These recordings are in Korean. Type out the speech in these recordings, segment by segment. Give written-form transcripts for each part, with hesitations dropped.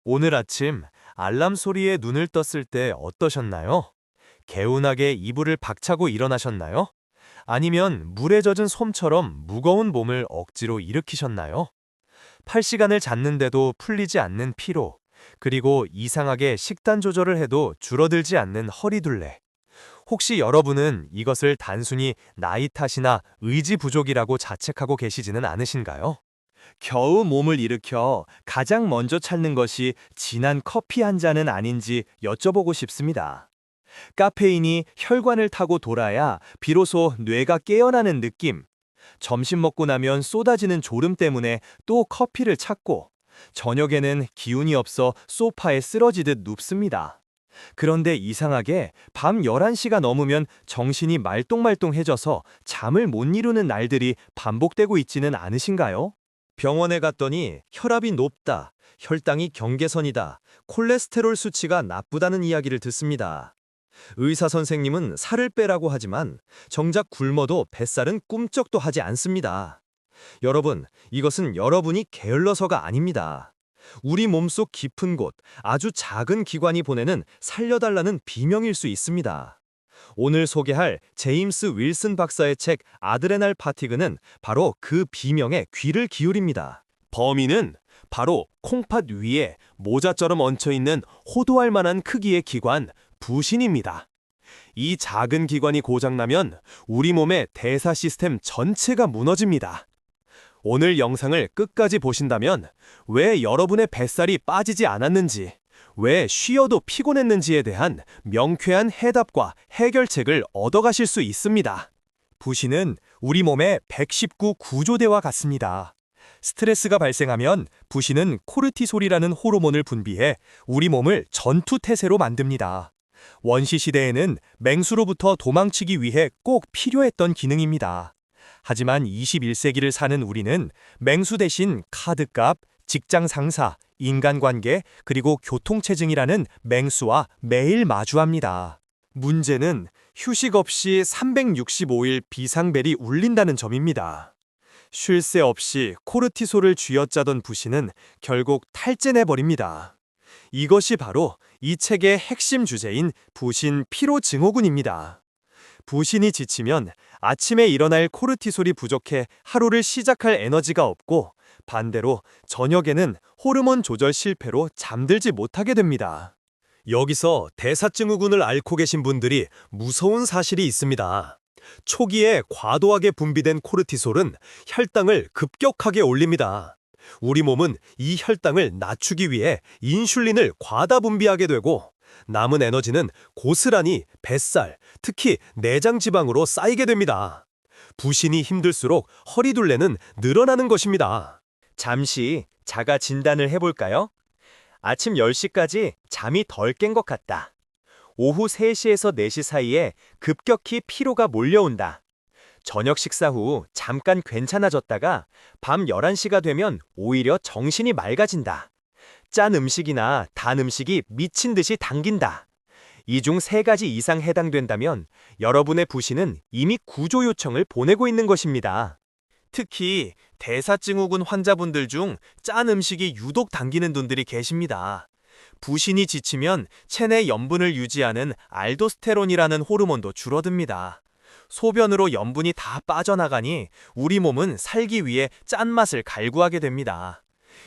오늘 아침 알람 소리에 눈을 떴을 때 어떠셨나요? 개운하게 이불을 박차고 일어나셨나요? 아니면 물에 젖은 솜처럼 무거운 몸을 억지로 일으키셨나요? 8시간을 잤는데도 풀리지 않는 피로, 그리고 이상하게 식단 조절을 해도 줄어들지 않는 허리둘레. 혹시 여러분은 이것을 단순히 나이 탓이나 의지 부족이라고 자책하고 계시지는 않으신가요? 겨우 몸을 일으켜 가장 먼저 찾는 것이 진한 커피 한 잔은 아닌지 여쭤보고 싶습니다. 카페인이 혈관을 타고 돌아야 비로소 뇌가 깨어나는 느낌. 점심 먹고 나면 쏟아지는 졸음 때문에 또 커피를 찾고, 저녁에는 기운이 없어 소파에 쓰러지듯 눕습니다. 그런데 이상하게 밤 11시가 넘으면 정신이 말똥말똥해져서 잠을 못 이루는 날들이 반복되고 있지는 않으신가요? 병원에 갔더니 혈압이 높다, 혈당이 경계선이다, 콜레스테롤 수치가 나쁘다는 이야기를 듣습니다. 의사 선생님은 살을 빼라고 하지만 정작 굶어도 뱃살은 꿈쩍도 하지 않습니다. 여러분, 이것은 여러분이 게을러서가 아닙니다. 우리 몸속 깊은 곳, 아주 작은 기관이 보내는 살려달라는 비명일 수 있습니다. 오늘 소개할 제임스 윌슨 박사의 책 아드레날 파티그는 바로 그 비명에 귀를 기울입니다. 범인은 바로 콩팥 위에 모자처럼 얹혀있는 호도할 만한 크기의 기관, 부신입니다. 이 작은 기관이 고장나면 우리 몸의 대사 시스템 전체가 무너집니다. 오늘 영상을 끝까지 보신다면 왜 여러분의 뱃살이 빠지지 않았는지, 왜 쉬어도 피곤했는지에 대한 명쾌한 해답과 해결책을 얻어가실 수 있습니다. 부신은 우리 몸의 119 구조대와 같습니다. 스트레스가 발생하면 부신은 코르티솔이라는 호르몬을 분비해 우리 몸을 전투태세로 만듭니다. 원시 시대에는 맹수로부터 도망치기 위해 꼭 필요했던 기능입니다. 하지만 21세기를 사는 우리는 맹수 대신 카드값, 직장 상사, 인간관계, 그리고 교통체증이라는 맹수와 매일 마주합니다. 문제는 휴식 없이 365일 비상벨이 울린다는 점입니다. 쉴 새 없이 코르티솔을 쥐어짜던 부신은 결국 탈진해버립니다. 이것이 바로 이 책의 핵심 주제인 부신 피로 증후군입니다. 부신이 지치면 아침에 일어날 코르티솔이 부족해 하루를 시작할 에너지가 없고, 반대로 저녁에는 호르몬 조절 실패로 잠들지 못하게 됩니다. 여기서 대사증후군을 앓고 계신 분들이 무서운 사실이 있습니다. 초기에 과도하게 분비된 코르티솔은 혈당을 급격하게 올립니다. 우리 몸은 이 혈당을 낮추기 위해 인슐린을 과다 분비하게 되고, 남은 에너지는 고스란히 뱃살, 특히 내장 지방으로 쌓이게 됩니다. 부신이 힘들수록 허리둘레는 늘어나는 것입니다. 잠시 자가 진단을 해볼까요? 아침 10시까지 잠이 덜 깬 것 같다. 오후 3시에서 4시 사이에 급격히 피로가 몰려온다. 저녁 식사 후 잠깐 괜찮아졌다가 밤 11시가 되면 오히려 정신이 맑아진다. 짠 음식이나 단 음식이 미친 듯이 당긴다. 이 중 3가지 이상 해당된다면 여러분의 부신은 이미 구조 요청을 보내고 있는 것입니다. 특히 대사증후군 환자분들 중 짠 음식이 유독 당기는 분들이 계십니다. 부신이 지치면 체내 염분을 유지하는 알도스테론이라는 호르몬도 줄어듭니다. 소변으로 염분이 다 빠져나가니 우리 몸은 살기 위해 짠맛을 갈구하게 됩니다.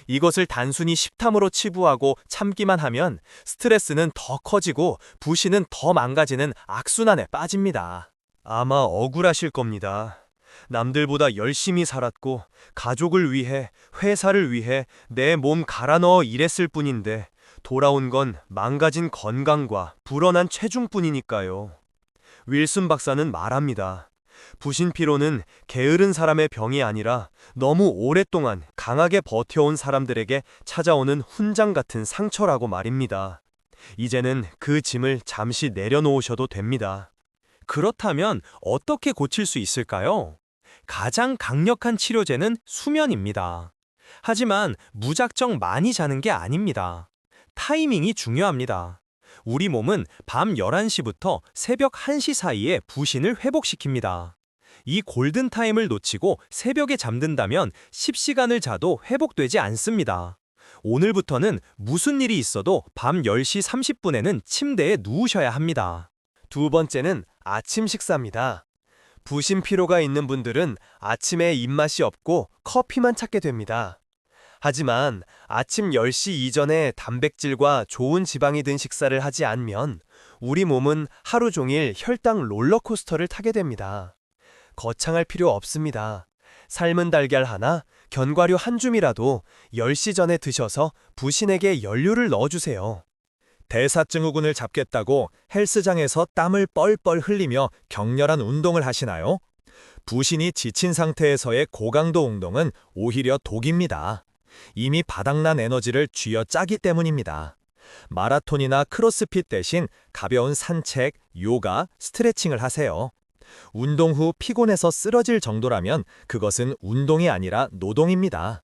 이것을 단순히 식탐으로 치부하고 참기만 하면 스트레스는 더 커지고 부신은 더 망가지는 악순환에 빠집니다. 아마 억울하실 겁니다. 남들보다 열심히 살았고 가족을 위해, 회사를 위해 내 몸 갈아 넣어 일했을 뿐인데 돌아온 건 망가진 건강과 불어난 체중뿐이니까요. 윌슨 박사는 말합니다. 부신 피로는 게으른 사람의 병이 아니라 너무 오랫동안 강하게 버텨온 사람들에게 찾아오는 훈장 같은 상처라고 말입니다. 이제는 그 짐을 잠시 내려놓으셔도 됩니다. 그렇다면 어떻게 고칠 수 있을까요? 가장 강력한 치료제는 수면입니다. 하지만 무작정 많이 자는 게 아닙니다. 타이밍이 중요합니다. 우리 몸은 밤 11시부터 새벽 1시 사이에 부신을 회복시킵니다. 이 골든타임을 놓치고 새벽에 잠든다면 10시간을 자도 회복되지 않습니다. 오늘부터는 무슨 일이 있어도 밤 10시 30분에는 침대에 누우셔야 합니다. 두 번째는 아침 식사입니다. 부신 피로가 있는 분들은 아침에 입맛이 없고 커피만 찾게 됩니다. 하지만 아침 10시 이전에 단백질과 좋은 지방이 든 식사를 하지 않으면 우리 몸은 하루 종일 혈당 롤러코스터를 타게 됩니다. 거창할 필요 없습니다. 삶은 달걀 하나, 견과류 한 줌이라도 10시 전에 드셔서 부신에게 연료를 넣어주세요. 대사증후군을 잡겠다고 헬스장에서 땀을 뻘뻘 흘리며 격렬한 운동을 하시나요? 부신이 지친 상태에서의 고강도 운동은 오히려 독입니다. 이미 바닥난 에너지를 쥐어짜기 때문입니다. 마라톤이나 크로스핏 대신 가벼운 산책, 요가, 스트레칭을 하세요. 운동 후 피곤해서 쓰러질 정도라면 그것은 운동이 아니라 노동입니다.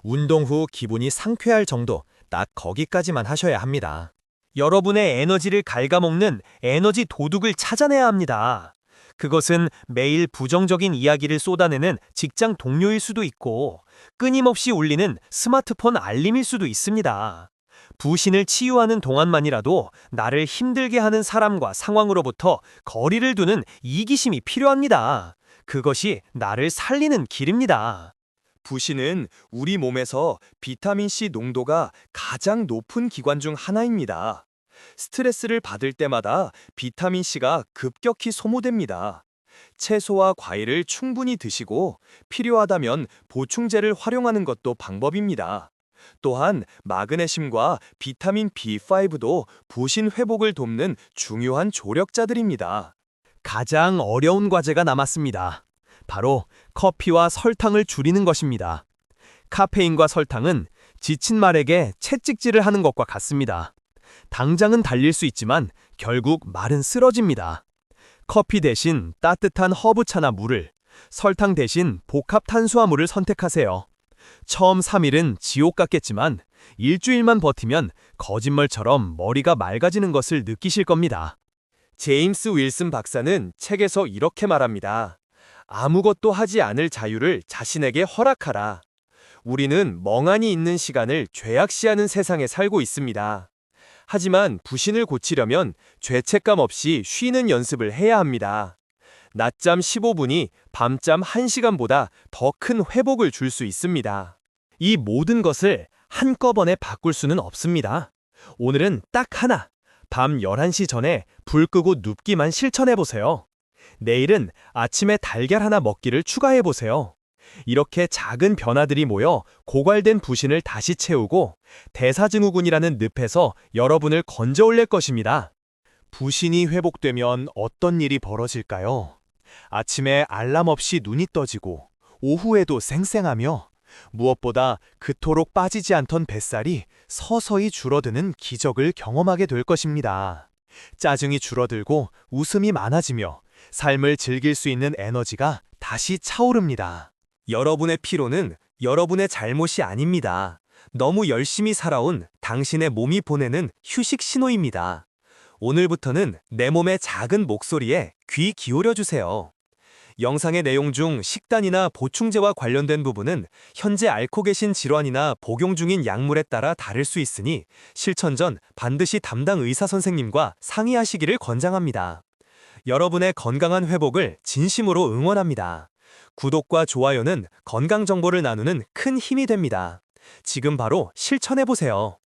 운동 후 기분이 상쾌할 정도, 딱 거기까지만 하셔야 합니다. 여러분의 에너지를 갉아먹는 에너지 도둑을 찾아내야 합니다. 그것은 매일 부정적인 이야기를 쏟아내는 직장 동료일 수도 있고 끊임없이 울리는 스마트폰 알림일 수도 있습니다. 부신을 치유하는 동안만이라도 나를 힘들게 하는 사람과 상황으로부터 거리를 두는 이기심이 필요합니다. 그것이 나를 살리는 길입니다. 부신은 우리 몸에서 비타민C 농도가 가장 높은 기관 중 하나입니다. 스트레스를 받을 때마다 비타민C가 급격히 소모됩니다. 채소와 과일을 충분히 드시고 필요하다면 보충제를 활용하는 것도 방법입니다. 또한 마그네슘과 비타민 B5도 부신 회복을 돕는 중요한 조력자들입니다. 가장 어려운 과제가 남았습니다. 바로 커피와 설탕을 줄이는 것입니다. 카페인과 설탕은 지친 말에게 채찍질을 하는 것과 같습니다. 당장은 달릴 수 있지만 결국 말은 쓰러집니다. 커피 대신 따뜻한 허브차나 물을, 설탕 대신 복합 탄수화물을 선택하세요. 처음 3일은 지옥 같겠지만 일주일만 버티면 거짓말처럼 머리가 맑아지는 것을 느끼실 겁니다. 제임스 윌슨 박사는 책에서 이렇게 말합니다. 아무것도 하지 않을 자유를 자신에게 허락하라. 우리는 멍하니 있는 시간을 죄악시하는 세상에 살고 있습니다. 하지만 부신을 고치려면 죄책감 없이 쉬는 연습을 해야 합니다. 낮잠 15분이 밤잠 1시간보다 더 큰 회복을 줄 수 있습니다. 이 모든 것을 한꺼번에 바꿀 수는 없습니다. 오늘은 딱 하나, 밤 11시 전에 불 끄고 눕기만 실천해보세요. 내일은 아침에 달걀 하나 먹기를 추가해보세요. 이렇게 작은 변화들이 모여 고갈된 부신을 다시 채우고 대사증후군이라는 늪에서 여러분을 건져 올릴 것입니다. 부신이 회복되면 어떤 일이 벌어질까요? 아침에 알람 없이 눈이 떠지고 오후에도 쌩쌩하며 무엇보다 그토록 빠지지 않던 뱃살이 서서히 줄어드는 기적을 경험하게 될 것입니다. 짜증이 줄어들고 웃음이 많아지며 삶을 즐길 수 있는 에너지가 다시 차오릅니다. 여러분의 피로는 여러분의 잘못이 아닙니다. 너무 열심히 살아온 당신의 몸이 보내는 휴식 신호입니다. 오늘부터는 내 몸의 작은 목소리에 귀 기울여 주세요. 영상의 내용 중 식단이나 보충제와 관련된 부분은 현재 앓고 계신 질환이나 복용 중인 약물에 따라 다를 수 있으니 실천 전 반드시 담당 의사 선생님과 상의하시기를 권장합니다. 여러분의 건강한 회복을 진심으로 응원합니다. 구독과 좋아요는 건강 정보를 나누는 큰 힘이 됩니다. 지금 바로 실천해보세요.